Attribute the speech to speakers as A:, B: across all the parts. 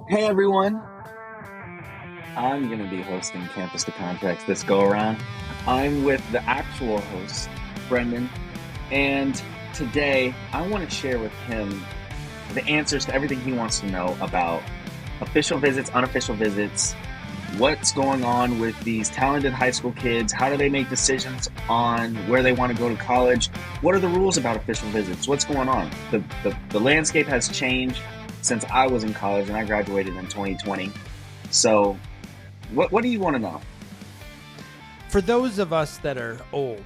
A: Hey everyone, I'm going to be hosting Campus to Contracts this go around. I'm with the actual host, Brendan, and today I want to share with him the answers to everything he wants to know about official visits, unofficial visits, what's going on with these talented high school kids, how do they make decisions on where they want to go to college, what are the rules about official visits, what's going on. The landscape has changed since I was in college and I graduated in 2020. So what do you want to know?
B: For those of us that are old,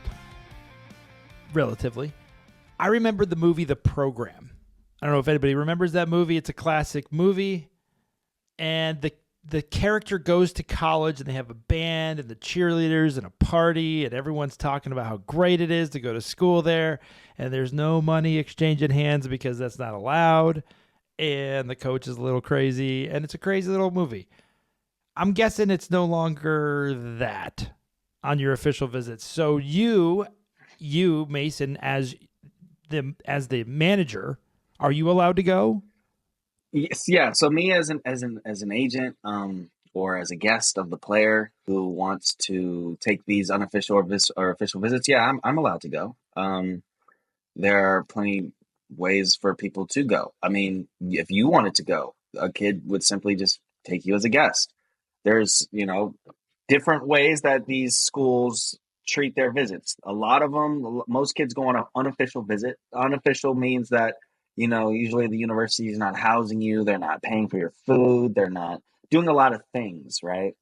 B: relatively, I remember the movie The Program. I don't know if anybody remembers that movie. It's a classic movie. And the character goes to college and they have a band and the cheerleaders and a party and everyone's talking about how great it is to go to school there. And there's no money exchanging hands because that's not allowed. And the coach is a little crazy. And it's a crazy little movie. I'm guessing it's no longer that on your official visits. So you Mason, as the manager, are you allowed to go?
A: Yes, yeah. So me as an agent, or as a guest of the player who wants to take these unofficial or official visits, yeah, I'm allowed to go. There are plenty ways for people to go. I mean, if you wanted to go, a kid would simply just take you as a guest. There's, different ways that these schools treat their visits. A lot of them, most kids go on an unofficial visit. Unofficial means that, usually the university is not housing you, they're not paying for your food, they're not doing a lot of things, right?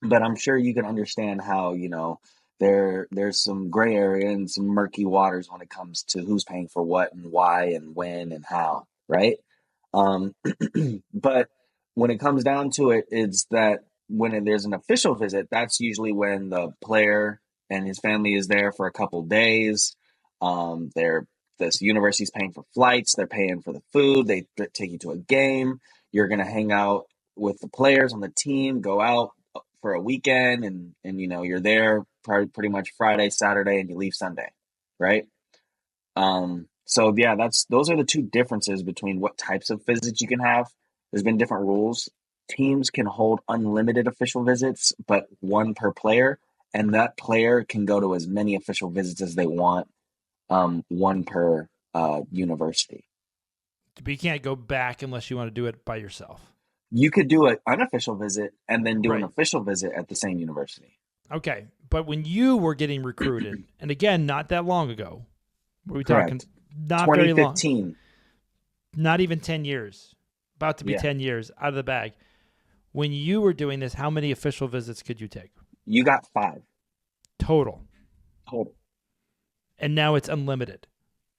A: But I'm sure you can understand how, there's some gray area and some murky waters when it comes to who's paying for what and why and when and how, right? Um, but when it comes down to it, it's that when there's an official visit, that's usually when the player and his family is there for a couple days. They're this university's paying for flights, they're paying for the food, they take you to a game. You're gonna hang out with the players on the team, go out for a weekend, and you're there pretty much Friday, Saturday, and you leave Sunday, right? So yeah, those are the two differences between what types of visits you can have. There's been different rules. Teams can hold unlimited official visits, but one per player, and that player can go to as many official visits as they want, one per university.
B: But you can't go back unless you want to do it by yourself.
A: You could do an unofficial visit and then do an
B: Right.
A: official visit at the same university.
B: Okay. But when you were getting recruited, and again, not that long ago, were we talking
A: Correct.
B: not very long,
A: 2015.
B: not even 10 years, about to be
A: Yeah.
B: 10 years out of the bag. When you were doing this, how many official visits could you take
A: You got 5
B: total?
A: total.
B: And now it's unlimited.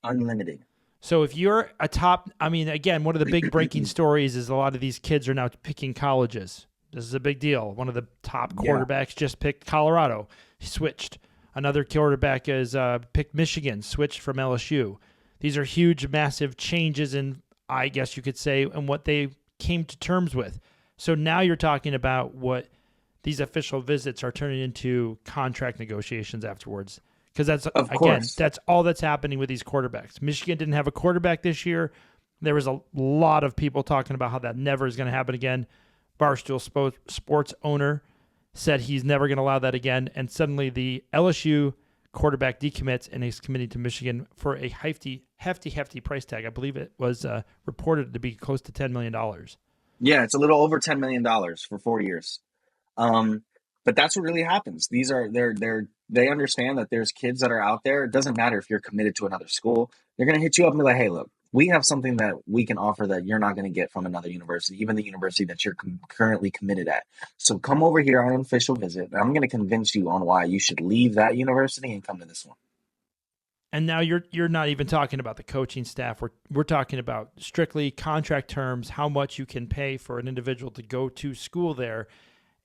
A: Unlimited.
B: So if you're a top, I mean, again, one of the big breaking stories is a lot of these kids are now picking colleges. This is a big deal. One of the top
A: Yeah.
B: quarterbacks just picked Colorado. He switched. Another quarterback is picked Michigan, switched from LSU. These are huge, massive changes in, I guess you could say, in what they came to terms with. So now you're talking about what these official visits are turning into contract negotiations afterwards. Because that's,
A: Of
B: again,
A: course.
B: that's all that's happening with these quarterbacks. Michigan didn't have a quarterback this year. There was a lot of people talking about how that never is going to happen again. Barstool Sports owner said he's never going to allow that again. And suddenly the LSU quarterback decommits and is committing to Michigan for a hefty price tag. I believe it was reported to be close to $10 million.
A: Yeah, it's a little over $10 million for 4 years. But that's what really happens. They understand that there's kids that are out there. It doesn't matter if you're committed to another school. They're going to hit you up and be like, hey, look, we have something that we can offer that you're not going to get from another university, even the university that you're currently committed at. So come over here on an official visit, and I'm going to convince you on why you should leave that university and come to this one.
B: And now you're not even talking about the coaching staff. We're talking about strictly contract terms, how much you can pay for an individual to go to school there.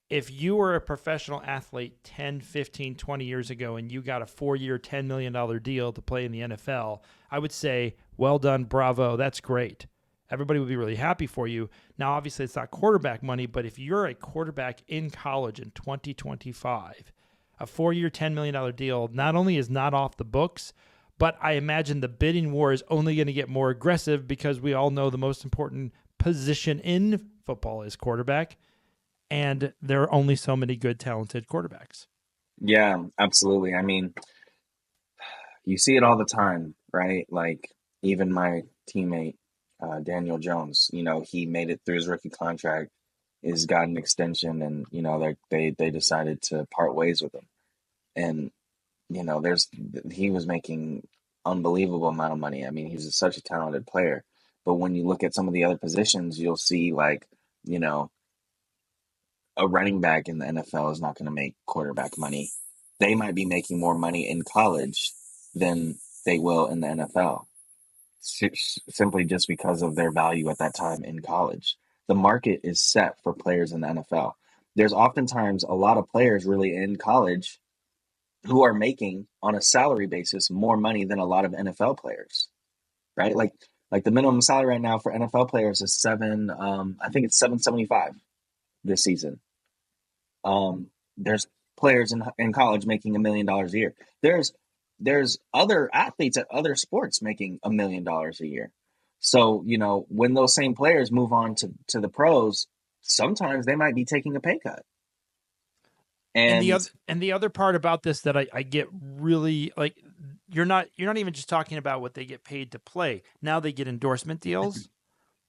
B: If you were a professional athlete 10, 15, 20 years ago and you got a 4-year, $10 million deal to play in the NFL, I would say, well done, bravo, that's great. Everybody would be really happy for you. Now, obviously, it's not quarterback money, but if you're a quarterback in college in 2025, a 4-year, $10 million deal not only is not off the books, but I imagine the bidding war is only going to get more aggressive because we all know the most important position in football is quarterback, and there are only so many good, talented quarterbacks.
A: Yeah, absolutely. I mean, you see it all the time, right? Like even my teammate, Daniel Jones, he made it through his rookie contract, is got an extension, and they decided to part ways with him. And there's he was making unbelievable amount of money. I mean, he's such a talented player. But when you look at some of the other positions, you'll see like, you know, a running back in the NFL is not going to make quarterback money. They might be making more money in college than they will in the NFL, simply just because of their value at that time in college. The market is set for players in the NFL. There's oftentimes a lot of players really in college who are making on a salary basis more money than a lot of NFL players, right? Like the minimum salary right now for NFL players is I think it's 775 this season. There's players in college making $1 million a year. There's other athletes at other sports making $1 million a year. So, when those same players move on to the pros, sometimes they might be taking a pay cut. And
B: And the other part about this that I get really like, you're not even just talking about what they get paid to play. Now they get endorsement deals.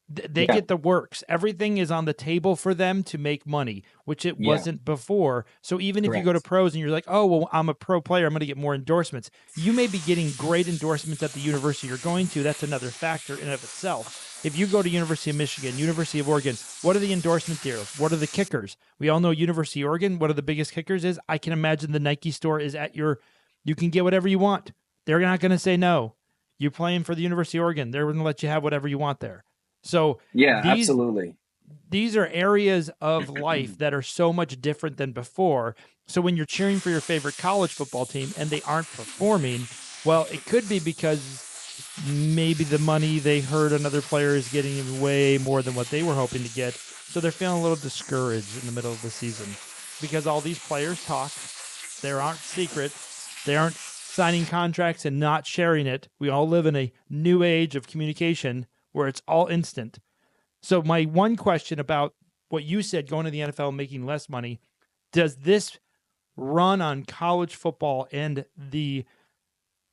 B: They
A: yeah,
B: get the works. Everything is on the table for them to make money, which it
A: yeah,
B: wasn't before. So even if you go to
A: correct.
B: pros and you're like, oh, well, I'm a pro player, I'm going to get more endorsements. You may be getting great endorsements at the university you're going to. That's another factor in and of itself. If you go to University of Michigan, University of Oregon, what are the endorsement deals? What are the kickers? We all know University of Oregon, what are the biggest kickers is? I can imagine the Nike store is you can get whatever you want. They're not going to say no. You're playing for the University of Oregon. They're going to let you have whatever you want there. So
A: Yeah,
B: these
A: absolutely.
B: these are areas of life that are so much different than before. So when you're cheering for your favorite college football team and they aren't performing, well, it could be because maybe the money they heard another player is getting way more than what they were hoping to get. So they're feeling a little discouraged in the middle of the season because all these players talk. They aren't secret. They aren't signing contracts and not sharing it. We all live in a new age of communication where it's all instant. So my one question about what you said, going to the NFL and making less money, does this run on college football and the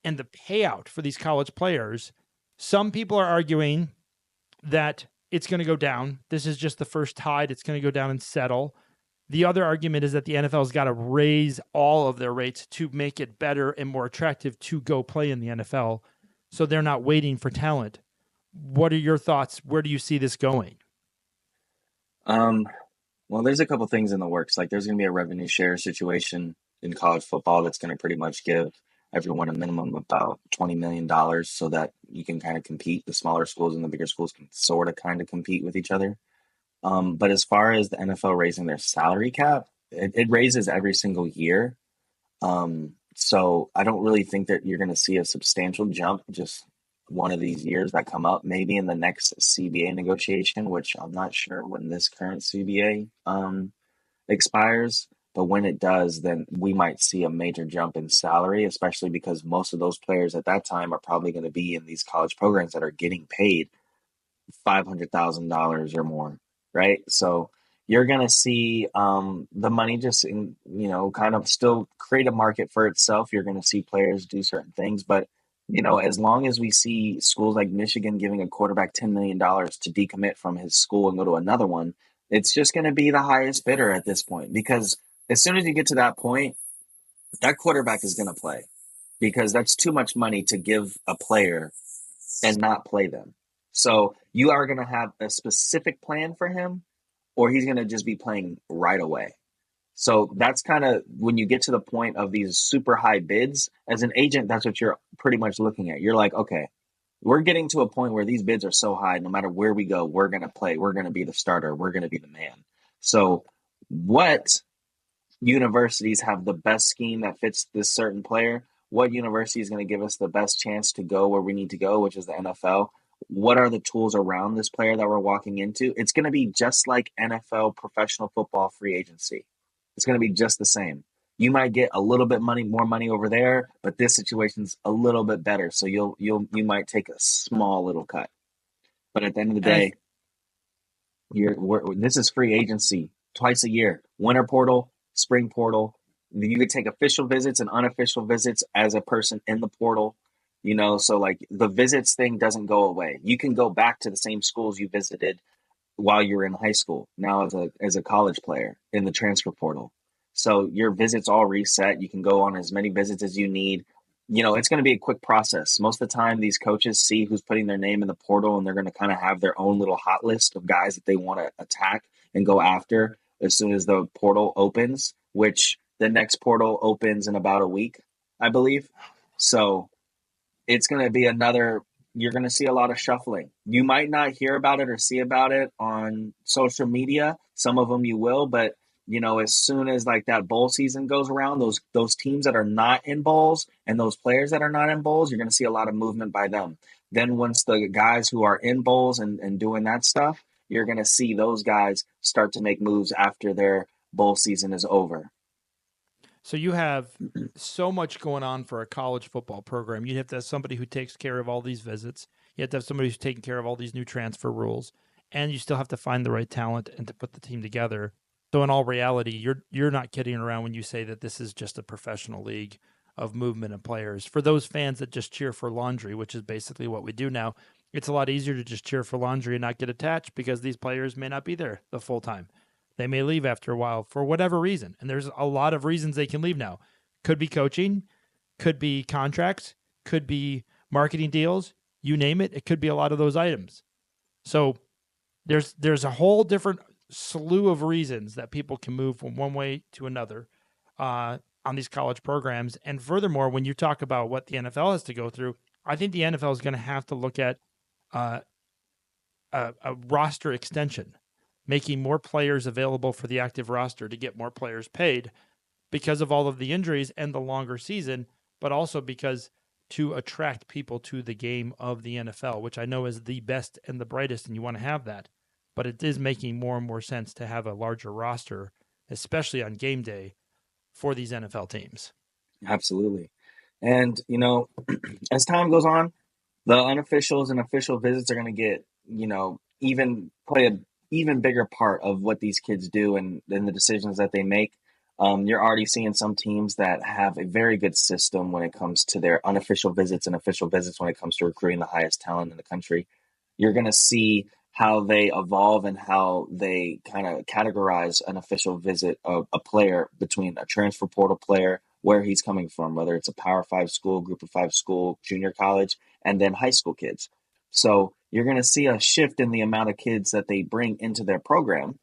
B: payout for these college players? Some people are arguing that it's going to go down. This is just the first tide. It's going to go down and settle. The other argument is that the NFL's got to raise all of their rates to make it better and more attractive to go play in the NFL. So they're not waiting for talent. What are your thoughts? Where do you see this going?
A: Um, well, there's a couple things in the works. Like there's going to be a revenue share situation in college football that's going to pretty much give everyone a minimum of about $20 million so that you can kind of compete. The smaller schools and the bigger schools can sort of kind of compete with each other. But as far as the NFL raising their salary cap, it raises every single year. So I don't really think that you're going to see a substantial jump just one of these years that come up, maybe in the next CBA negotiation, which I'm not sure when this current CBA expires. But when it does, then we might see a major jump in salary, especially because most of those players at that time are probably going to be in these college programs that are getting paid $500,000 or more, right? So you're going to see the money just, kind of still create a market for itself. You're going to see players do certain things. But, as long as we see schools like Michigan giving a quarterback $10 million to decommit from his school and go to another one, it's just going to be the highest bidder at this point. Because as soon as you get to that point, that quarterback is going to play because that's too much money to give a player and not play them. So you are going to have a specific plan for him, or he's going to just be playing right away. So that's kind of when you get to the point of these super high bids as an agent, that's what you're pretty much looking at. You're like, okay, we're getting to a point where these bids are so high, no matter where we go, we're going to play. We're going to be the starter. We're going to be the man. So what universities have the best scheme that fits this certain player? What university is going to give us the best chance to go where we need to go, which is the NFL? What are the tools around this player that we're walking into? It's going to be just like NFL professional football free agency. It's going to be just the same. You might get a little bit more money over there, but this situation's a little bit better. So you might take a small little cut. But at the end of the
B: And I
A: day, This is free agency twice a year. Winter portal, spring portal. You could take official visits and unofficial visits as a person in the portal. So like the visits thing doesn't go away. You can go back to the same schools you visited while you were in high school now as a college player in the transfer portal. So your visits all reset. You can go on as many visits as you need. It's going to be a quick process. Most of the time, these coaches see who's putting their name in the portal, and they're going to kind of have their own little hot list of guys that they want to attack and go after as soon as the portal opens, which the next portal opens in about a week, I believe. So it's going to be you're going to see a lot of shuffling. You might not hear about it or see about it on social media. Some of them you will, but as soon as like that bowl season goes around, those teams that are not in bowls and those players that are not in bowls, you're going to see a lot of movement by them. Then once the guys who are in bowls and doing that stuff, you're going to see those guys start to make moves after their bowl season is over.
B: So you have so much going on for a college football program. You have to have somebody who takes care of all these visits. You have to have somebody who's taking care of all these new transfer rules, and you still have to find the right talent and to put the team together. So in all reality, you're not kidding around when you say that this is just a professional league of movement of players. For those fans that just cheer for laundry, which is basically what we do now, it's a lot easier to just cheer for laundry and not get attached because these players may not be there the full time. They may leave after a while for whatever reason. And there's a lot of reasons they can leave now. Could be coaching, could be contracts, could be marketing deals, you name it. It could be a lot of those items. So there's a whole different slew of reasons that people can move from one way to another on these college programs. And furthermore, when you talk about what the NFL has to go through, I think the NFL is going to have to look at a roster extension, making more players available for the active roster to get more players paid because of all of the injuries and the longer season, but also because to attract people to the game of the NFL, which I know is the best and the brightest, and you want to have that. But it is making more and more sense to have a larger roster, especially on game day, for these NFL teams.
A: Absolutely. And, as time goes on, the unofficials and official visits are going to get, even play a even bigger part of what these kids do and the decisions that they make. You're already seeing some teams that have a very good system when it comes to their unofficial visits and official visits when it comes to recruiting the highest talent in the country. You're going to see how they evolve and how they kind of categorize an official visit of a player between a transfer portal player, where he's coming from, whether it's a Power Five school, Group of Five school, junior college, and then high school kids. So you're going to see a shift in the amount of kids that they bring into their program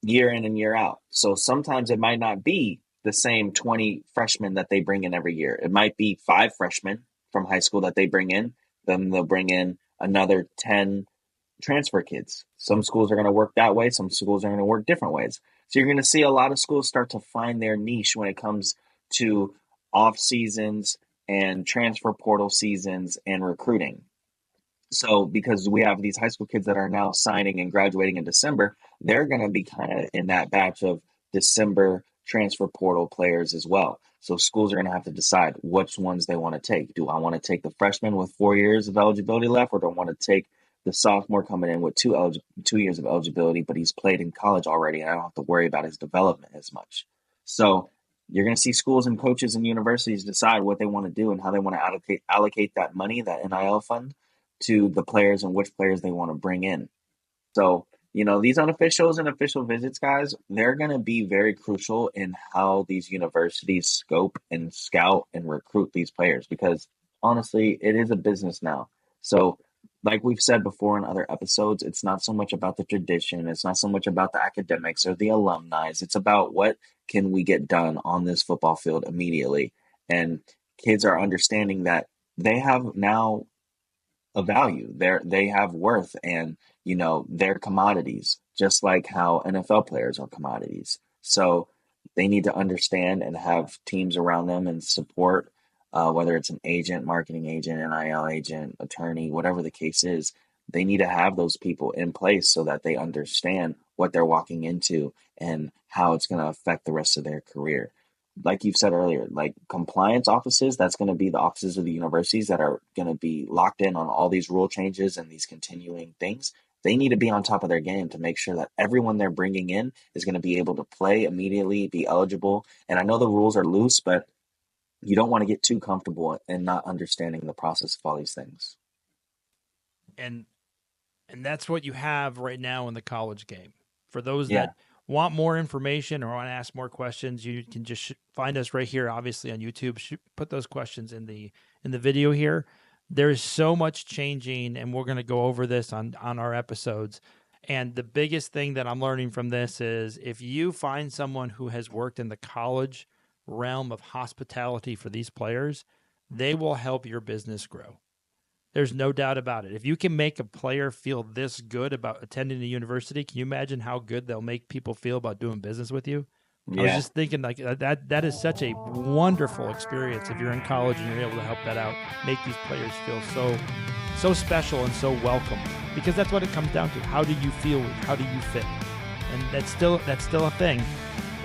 A: year in and year out. So sometimes it might not be the same 20 freshmen that they bring in every year. It might be 5 freshmen from high school that they bring in. Then they'll bring in another 10 transfer kids. Some schools are going to work that way. Some schools are going to work different ways. So you're going to see a lot of schools start to find their niche when it comes to off seasons and transfer portal seasons and recruiting. So because we have these high school kids that are now signing and graduating in December, they're going to be kind of in that batch of December transfer portal players as well. So schools are going to have to decide which ones they want to take. Do I want to take the freshman with 4 years of eligibility left, or do I want to take the sophomore coming in with 2 years of eligibility, but he's played in college already, and I don't have to worry about his development as much. So you're going to see schools and coaches and universities decide what they want to do and how they want to allocate that money, that NIL fund, to the players and which players they want to bring in. So, these unofficials and official visits, guys, they're going to be very crucial in how these universities scope and scout and recruit these players because honestly, it is a business now. So, like we've said before in other episodes, it's not so much about the tradition, it's not so much about the academics or the alumni. It's about what can we get done on this football field immediately. And kids are understanding that they have now a value. They have worth, and they're commodities, just like how NFL players are commodities. So they need to understand and have teams around them and support, whether it's an agent, marketing agent, NIL agent, attorney, whatever the case is. They need to have those people in place so that they understand what they're walking into and how it's going to affect the rest of their career. Like you've said earlier, like compliance offices, that's going to be the offices of the universities that are going to be locked in on all these rule changes and these continuing things. they need to be on top of their game to make sure that everyone they're bringing in is going to be able to play immediately, be eligible. And I know the rules are loose, but you don't want to get too comfortable in not understanding the process of all these things.
B: And that's what you have right now in the college game. For those
A: Yeah.
B: that want more information or want to ask more questions, you can just find us right here, obviously on YouTube. Put those questions in the video here. There is so much changing, and we're going to go over this on our episodes. And the biggest thing that I'm learning from this is if you find someone who has worked in the college realm of hospitality for these players, they will help your business grow. There's no doubt about it. If you can make a player feel this good about attending a university, can you imagine how good they'll make people feel about doing business with you? I was
A: Yeah.
B: just thinking like that is such a wonderful experience if you're in college and you're able to help that out, make these players feel so special and so welcome, because that's what it comes down to. How do you feel? How do you fit? And that's still a thing.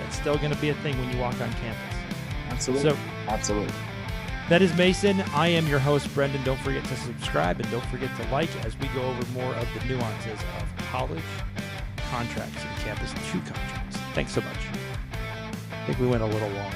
B: That's still going to be a thing when you walk on campus.
A: Absolutely.
B: So,
A: absolutely.
B: That is Mason. I am your host, Brendan. Don't forget to subscribe and don't forget to like as we go over more of the nuances of college contracts and campus 2 contracts. Thanks so much. I think we went a little long.